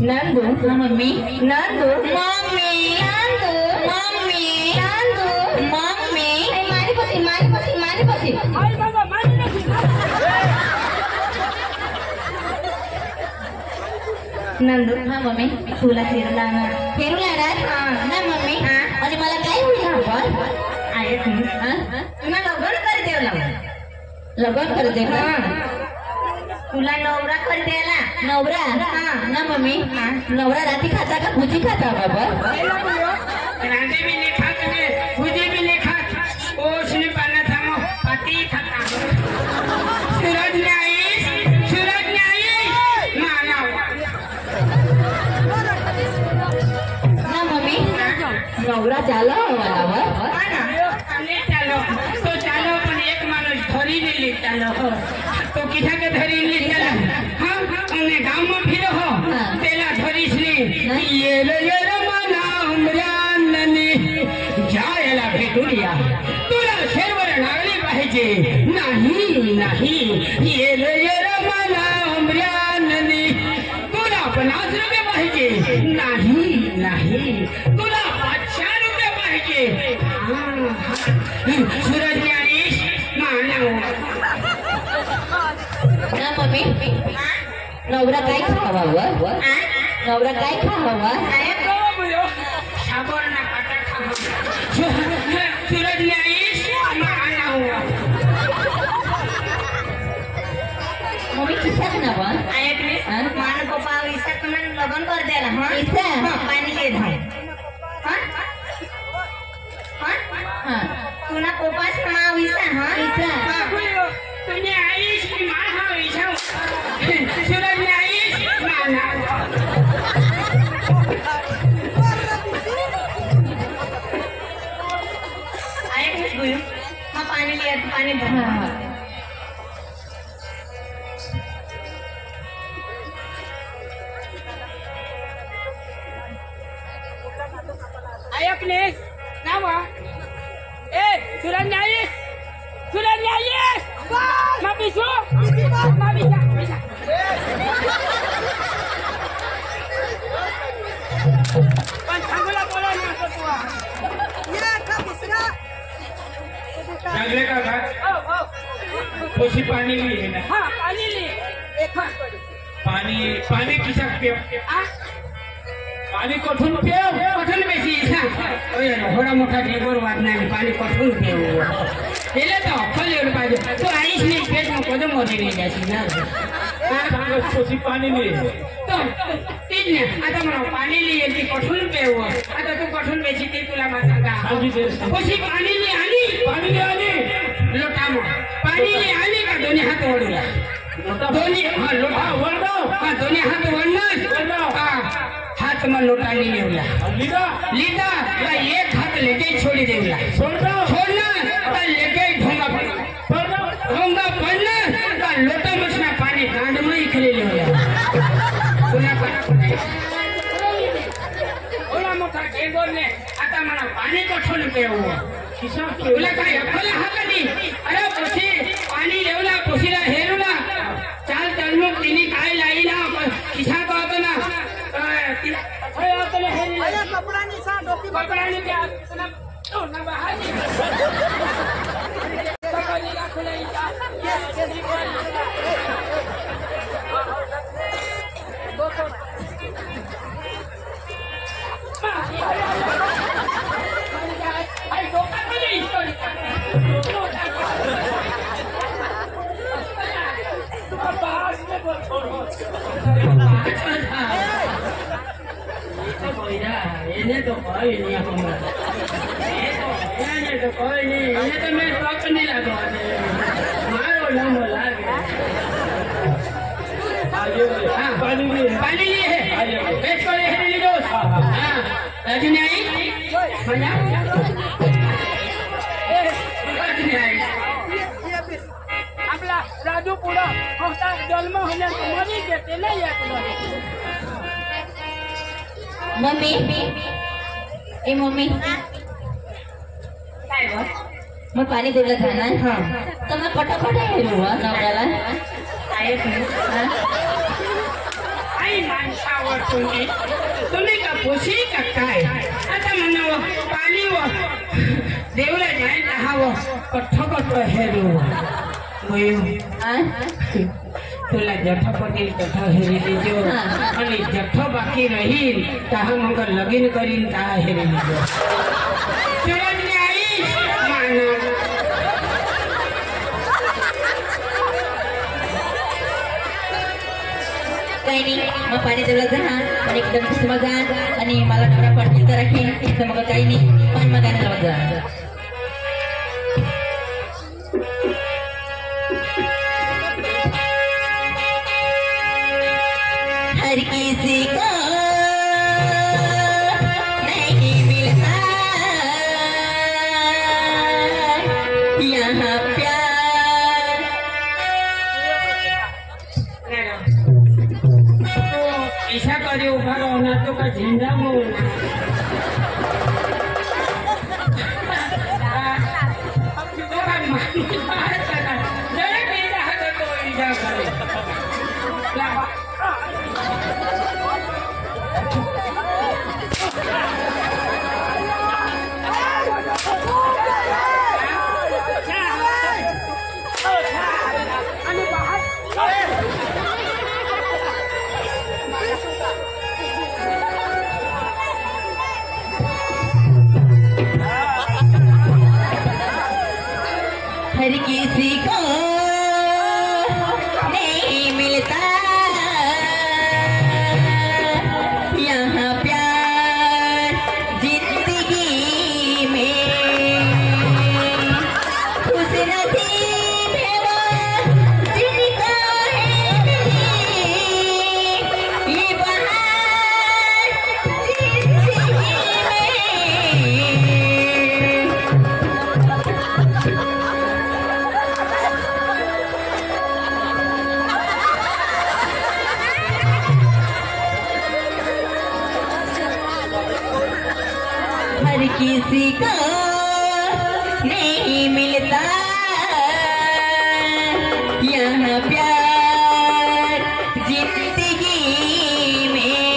Nandu mummy Nandu mummy Nandu mummy Nandu mummy मारी पसी आई बाबा मारी नहीं नंदू हाँ मम्मी तुला फिरला ना ना मम्मी आणि मला काय होईल आपण आहे तुला लगन कर दे तुला नवरा कर द्यायला नवरा ना मम्मी नवरा राती खाता का भुजी खाता बाबा रांडे भी नहीं खाता ने भुजी भी नहीं खाता ओसने पाना थामो पाती खाता सूरज ने आई माना ना मम्मी नवरा चालो वाला हमने चालो तो चालो पण एक माणूस धरी ले चालो तो किसा के धरी ले चला हां हमने गांव में फिरो हो तेला धरीस ने ये लो माना उमराननी जायला भेटूया तुला शेरवर लागली पाहिजे नाही ये लो माना उमराननी तुला 50 रुपये पाहिजे नाही तुला 500 रुपये पाहिजे सूरज ने आईश माना ना मम्मी नवरा काय खावा नवरा काय खावा साबर ना काटा खावा सूरज ने आईश माना हुआ मम्मी किसा नावा आयत में मान पप्पा ईसा तुम लगन कर देला हां ईसा पानी ले धाय हां तुना पप्पा से मां ईसा हां ईसा तुने आईश की मां हां ईसा सूरज ने आईश माना आयत में गुरु हां पानी ले पानी भर आयकने नावा ए सूरज ने आईश मा बिसो मा बिसा पण सांगला बोला ना तुआ ये का बिसरा लागले का कोशी पानी ली है ना हां पानी ली एक पानी किसा पियो पानी कठून पियो कठून बेसी ओय होडा मोठा ढेगोर वादना पानी कठून पियो एले तो खलेर पाजे तो आईश ने पेट में कदम मोदी नहीं जासी ना कोशी पानी ली तो तीन ने आता मला पाणी ली की कठून पियो आता तू कठून बेसी ती तुला मा सांगा कोशी पाणी ली आली लोटा में पानी ली आली का दोन्ही हात ओढूया दोन्ही हां लोटा वळडो हां दोन्ही हात वळना हां हाथ में लोटा नहीं लेवला लीदा या एक हाथ लेके छोड़ी देवला छोड़ना लेके ढोंगा पड़ना का लोटा मसना पानी गांड में ही खले लेवला पुन्हा ओला मोठा ढेगोर ने आता मला पाणी कठून पेव तुला काय अकल हाकली अरे पोशी पाणी लेवला पोशीला हेरुला चाल मग तिने काय लाईला किसा का होता ना अरे कपड़ा नहीं सा डोकी कपड़ा नहीं क्या ना ना बाहर ये तो कोई नहीं हमारा ये तो कोई नहीं ये तो मैं टॉप नहीं लगा मारो लंबो लागे हां पानी लिए है बेच को ले ली दोस्त हां राजू ने आई भैया राजू ने आई आपला राजू पुढं होता जन्म होण्याचं मरी घेते नाही येत मम्मी ए मम्मी काय गं मग पाणी दिलं जाणार हां तर मग पटापट आहे नवऱ्याला काय तुम्ही का पोशी का काय आता म्हणावं पाणी व देवला जायला हवं कठ्ठ हेरू तुला जठ पटेल तठ हेरी लीजो आणि जठ बाकी रहील तहा मग लगीन करीन तहा हेरी लीजो सूरज ने आई माना काही नाही मग पाणी जवळ जा आणि एकदम कुसुम जा आणि मला नवरा पडतील तर राखीन तर मग काही नाही पण मग गाणं लावत जा हर किसी को नहीं मिलता यहाँ प्यार ईशा करे उभा राहणार तो का झेंडा मोड तो का माणूस बाहेर पडला जरा पेंडा हातात तो ईशा करे हर किसी को नहीं मिलता यहाँ प्यार जिंदगी में खुश नसीब है वो जिनका है ये बहार जिंदगी में हर किसी को नहीं मिलता यहाँ प्यार जिंदगी में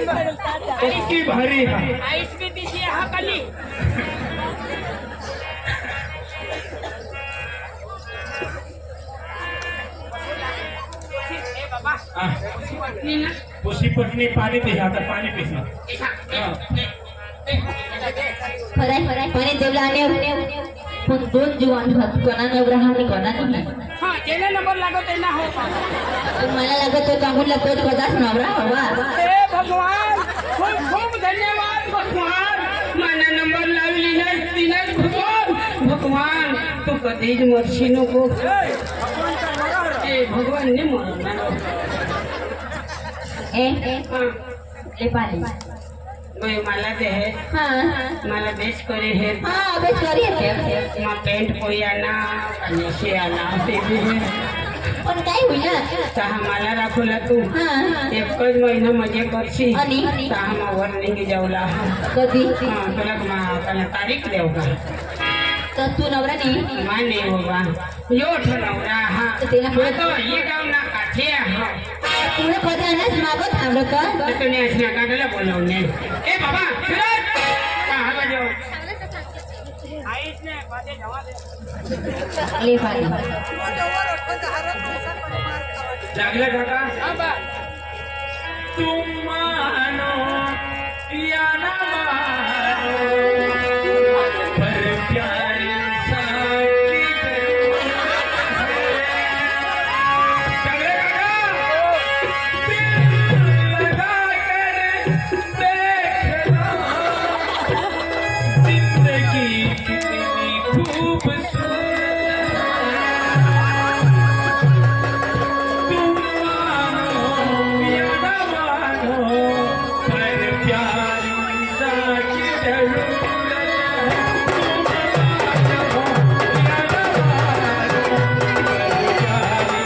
इतकी भारी हा आईस बी दिशी हा खाली ए बाबा पुसी पत्नी पाणी पे आता पाणी पिसा खराय पाणी देवला आणि पण दोन जीवन कोणा नवरा आणि कोणा नाही हाँ जेने नंबर लागत है ना हो मला लागत तो चांगला तोच कदाच नवरा हवा हे भगवान खूप खूप धन्यवाद भगवान मला नंबर लावली ना दिलास भगवान भगवान तू कधीच मरशी नको ए भगवान ने मरणार ए ले पाणी कोई मला दे है हाँ मला बेच करे है हाँ बेच करी मा पेंट कोई आना कनेशे आना ते भी है पण काय होईल सहा मला राखोला तू हाँ एकच महिना मजे करशी आणि सहा मा वरनिंग जाऊला कधी हाँ तुला मला तारीख देऊ का तर तू नवरा नाही माने बाबा यो ठरवला हा तेला तो ये गाव ना काठे हा तुला कधी आणस मागत थांबलं का तुने असल्या काढला बोलवणे ए बाबा फिरत कहा बजाओ आईस ने बाजे जवा दे ले पाणी लागलं काका बाबा तुम मानो या ना मानो पर प्यार साकी लागलं काका दिल लगा कर देखना जिंदगी कितनी खूबसूरत तुम मानो या ना मानो पर प्यार साकी जरूरत तुम मानो या ना मानो पर प्यार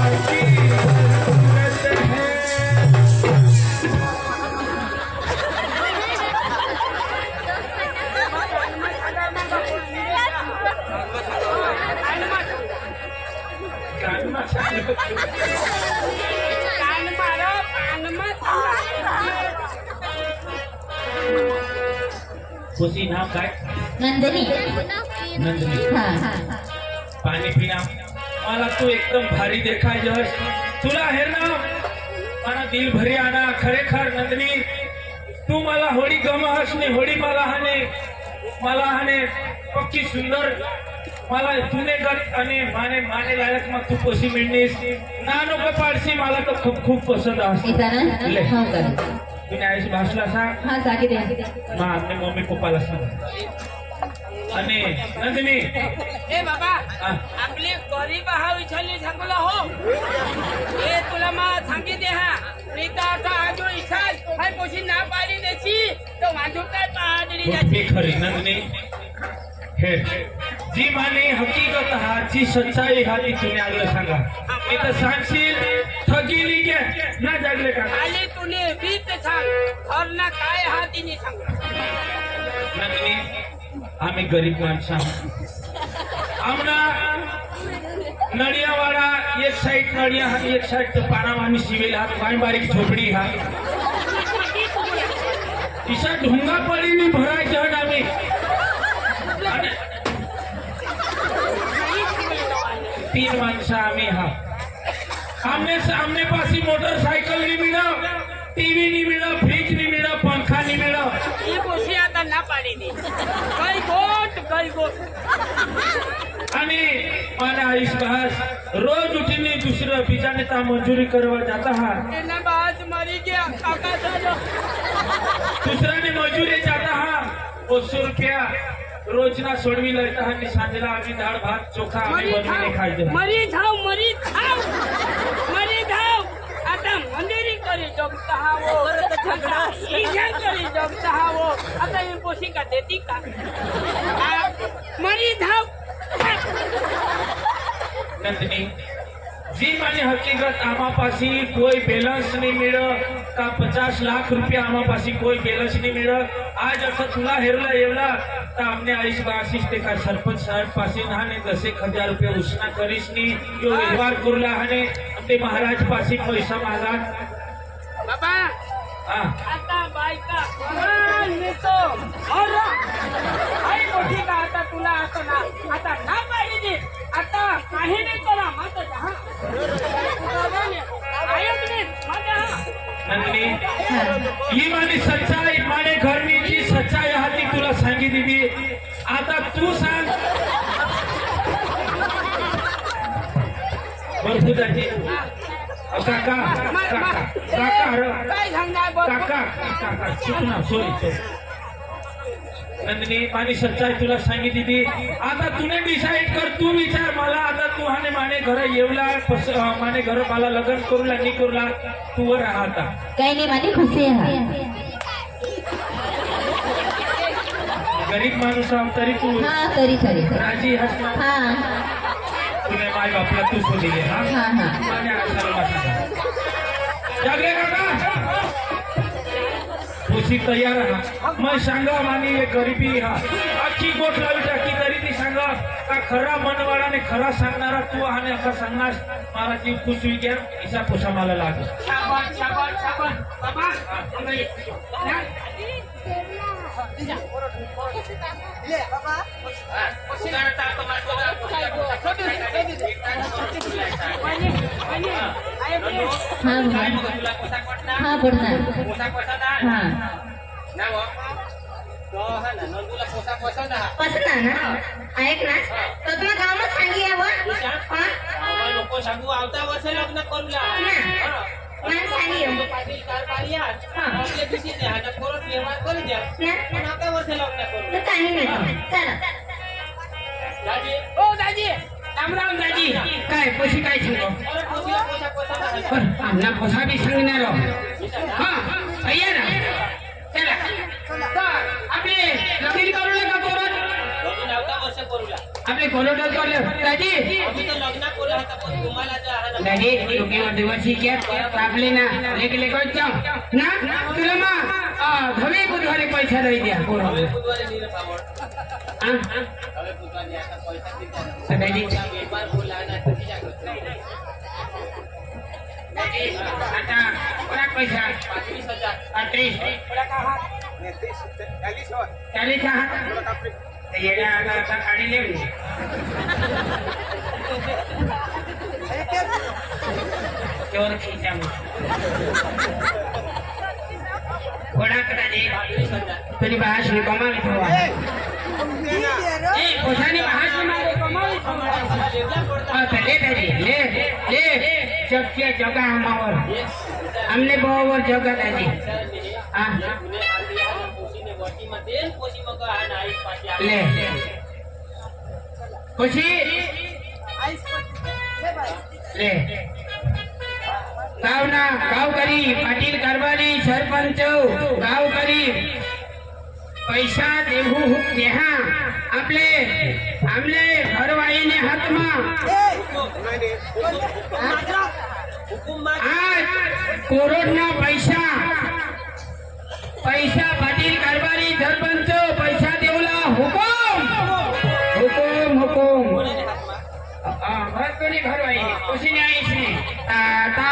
साकी जरूरत कान मारो कान मत खुशी नाम काय नंदिनी नंदिनी हाँ पाणी पिना मला तू एकदम भारी देखाय जस तुला हे ना मला दिल भरी आना खरेखर नंदिनी तू मला होडी गमहस ने होडी मला हाने पक्की सुंदर मला तुने गत आणि माने लायक मग तू कशी मिळणीस नानो पाडशी मला तर खूप खूप पसंत असते ले. हो का तुने आईस भाषला सांग हाँ साकी दे मा आपने मम्मी पप्पाला सांग आणि नंदिनी ए बाबा हा. आपली गरीब हा विचारली सांगला हो ए तुला मा सांगी दे हा मी तर आता आजो इच्छा हाय पोशी ना पाडी देची तो माझो काय पाडली मी जाची खरी नंदिनी हे जी माने हकीकत हा जी सच्चाई हा ती तुने आगलं सांगा मी तर सांगशील ठगीली गे ना जागले का खाली तुने बीत सांग और ना काय हा तिने सांग नंदिनी आम्ही गरीब माणसं आहोत. आमना नळियावाडा एक साइड नळिया हा एक साइड तर पानावानी सिविल हा बाई बारीक झोपडी हा इसा ढोंगा पडीनी भरायचं हट आम्ही आणि 3 माणसं आम्ही हा आमने पासी मोटरसायकल नहीं मिला टीवी नहीं मिला फ्रिज नहीं मिला पंखा नहीं मिला ही पोशी आता ना पाडी दे काही गोट आणि माने आईस बहास रोज उठीने दुसरं बीजा नेता मंजुरी करवा जाता हा ना बाज मरी गया काका सालो दुसरा ने मजुरी जाता हा 200 रुपया रोजना सोडवी लगता हा नि सांजला आम्ही डाळ भात चोखा आम्ही बनवून खायचं मरी धाव आता मंदिरी करे जगता हवो करी जगता हवो आता ही पोशी का देती का मरी धाव नंदिनी जी मानी हकीकत आमापासी कोई बैलेंस नहीं मिल का 50 लाख रुपया आमापासी कोई बैलेंस नहीं मिल आज असं तुला हेरला येवला तर आमने आईश बासीस ते का सरपंच साहेब पासी नाने 10,000 रुपये उसना करीस नी यो व्यवहार करला हने ते महाराज पासी पैसा मागा बाबा आता बायका नेतो और आई मोठी का आता तुला आता ना पाहिजे आता काही नाही करा माझा जहा नंदिनी ही मानी सच्चाई माने घरनी जी सच्चाई हाती तुला सांगितली मी आता तू सांग बरफुदाची काका चुक ना सॉरी नंदिनी मानी सच्चाई तुला सांगितली ती आता तूने डिसाइड कर तू विचार मला आता तू हाने माने घर येवला माने घर मला लग्न करूला नाही करूला तू वर राहता काही नाही माझी खुशी आहे गरीब माणूस तरी तू हा तरी राजी हस ना हा तुने माय बापला तू सोडी घे हा हा माने आशाला वाटतं जागे काका खुशी तयार हा मैं सांगा मानी ये गरीबी हा आखी गोठ लावी टाकी तरी ती सांगा का खरा मनवाडाने खरा सांगणारा तू आणि असा सांगणार मला जीव खुश होई गया इसा पोसा मला लाग शाबाश बाबा ले बाबा हा पडणार हा पसंत ना ऐक ना तो तुला गावात सांगी आहे लोक सांगू आवता वर्ष लग्न करूला मला सांगी पाटील कारभारी आपले बिसी द्या आता परत व्यवहार करू द्या पण आता वर्ष लग्न करू काही नाही चला दाजी ओ दाजी राम दाजी काय पोशी काय सांगो अरे पोसा पण आमना पोसा बी सांगणार हा अय्या ना चला तर आपले लगीन करूला का कोरत लगीन आवता वर्ष करूला आपले कोलोट करले दादी आम्ही तर लग्न करू आता पण तुम्हाला जे आहे ना दादी योग्य दिवस ही क्या आपले ना लेके जाऊ ना तुला मा धवे बुधवारी पैसा दे द्या હવે बुधवारी નીરે પાવડ हां હવે बुधवारी आता पैसा दे दादी व्यापार बोलाना तुझी जागृत आता कोणा पैसा 35,000 38 40 हा येडा आता काढी लेऊ चोर खींचा घोड़ा कटा दे 35,000 तुझी भाष ने कमाल ठेवा ए पोसानी भाष ने मारे कमाल ठेवा ले दादी ले जब क्या जगह हमावर हमने बहुत जगह दादी हां ले खुशी ले गावना गावकरी पाटील कारभारी सरपंच गावकरी पैसा देऊ देहा आपले आमले घरवाईने हातमा आज कोरोना पैसा पाटील कारभारी सरपंच पैसा देऊला हुकुम हुकुम हुकुम भरतोनी घरवाई कशी न्यायच नाही ता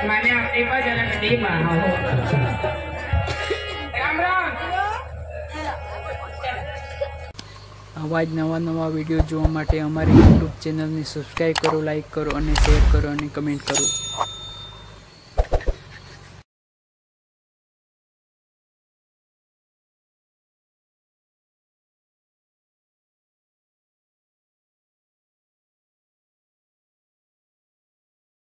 माने आपली बाजारा कधी राम राम આવા જ નવા વિડીયો જોવા માટે અમારી યુટ્યુબ ચેનલને સબસ્ક્રાઈબ કરો, લાઈક કરો અને શેર કરો અને કમેન્ટ કરો.